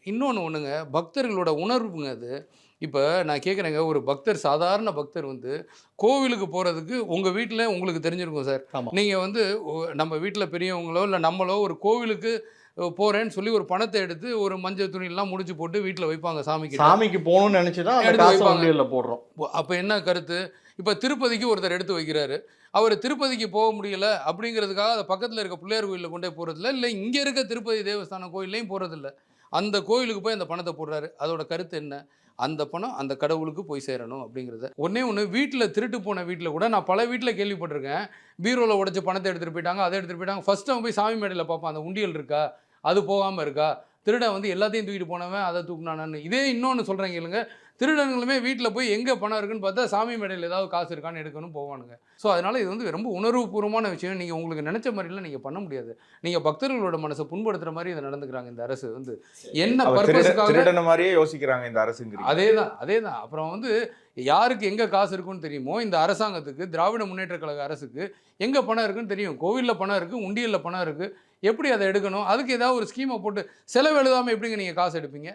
இன்னொன்னு ஒண்ணுங்க, பக்தர்களோட உணர்வுங்க அது. இப்ப நான் கேட்குறேங்க, ஒரு பக்தர் சாதாரண பக்தர் வந்து கோவிலுக்கு போறதுக்கு உங்க வீட்ல உங்களுக்கு தெரிஞ்சிருக்கும் சார். ஆமா. நீங்க வந்து நம்ம வீட்ல பெரியவங்களோ, இல்ல நம்மளோ ஒரு கோவிலுக்கு போறேன்னு சொல்லி ஒரு பணத்த எடுத்து ஒரு மஞ்சள் துணிலாம் முடிச்சு போட்டு வீட்ல வைப்பாங்க சாமிகிட்ட. சாமிக்கு போணும்னு நெனச்சு தான் அந்த எடுத்து காச வைப்பாங்க. உண்டியல்ல போடுறோம். அப்ப என்ன கருத்து? இப்ப திருப்பதிக்கு ஒருத்தர் எடுத்து வைக்கிறாரு. அவரு திருப்பதிக்கு போ முடியல அப்படிங்கிறதுக்காக அது பக்கத்துல இருக்க பிள்ளையார் கோயில்ல கொண்டு போய் போடுறதில்ல. இல்ல இங்க இருக்க திருப்பதி தேவஸ்தானம் கோயில்லயும் போடுறதில்ல. அந்த கோயிலுக்கு போய் அந்த பணத்த போடுறாரு. அதோட கருத்து என்ன? அந்த பணம் அந்த கடவுளுக்கு போய் சேரணும் அப்படிங்கிறது. ஒண்ணே ஒண்ணு வீட்ல திருட்டு போன வீட்ல கூட நான் பல வீட்ல கேள்விப்பட்டுருக்கேன். பீரோல உடைச்ச பணத்த எடுத்துட்டு போயிட்டாங்க, அத எடுத்துட்டு போயிட்டாங்க. ஃபர்ஸ்ட் அவன் போய் சாமி மேடையில பார்ப்பான். அந்த உண்டியல் இருக்கா? அது போகாம இருக்கா? திருடன் வந்து எல்லாத்தையும் தூக்கிட்டு போனவன் அத தூக்குனானான்னு. இதே இன்னொன்னு சொல்றேன் கேளுங்க. திருடனுங்களுமே வீட்ல போய் எங்க பணம் இருக்குன்னு பார்த்தா, சாமி மேடையில ஏதாவது காசு இருக்கான்னு எடுக்கணும் போவானுங்க. ஸோ, அதனால இது வந்து ரொம்ப உணர்வுபூர்வமான விஷயம். நீங்க உங்களுக்கு நெனச்ச மாரிலாம் நீங்க பண்ண முடியாது. நீங்க பக்தர்களோட மனச புண்படுத்துற மாரி இத நடந்துக்கிறாங்க இந்த அரசு வந்து. என்ன அவ பர்ப்பஸ்க்காக திருடன மாரியே யோசிக்கிறாங்க இந்த அரசுங்கிறீங்க. அதேதான், அதேதான். அப்புறம் வந்து யாருக்கு எங்க காசு இருக்குன்னு தெரியுமோ, இந்த அரசாங்கத்துக்கு, திராவிட முன்னேற்றக் கழக அரசுக்கு எங்க பணம் இருக்குன்னு தெரியும். கோவில்ல பணம் இருக்கு, உண்டியல்ல பணம் இருக்கு. எப்படி அத எடுக்கணும்? அதுக்கு ஏதாவது ஒரு ஸ்கீம போட்டு செலவு எழுதாம எப்படிங்க நீங்க காசு எடுப்பீங்க?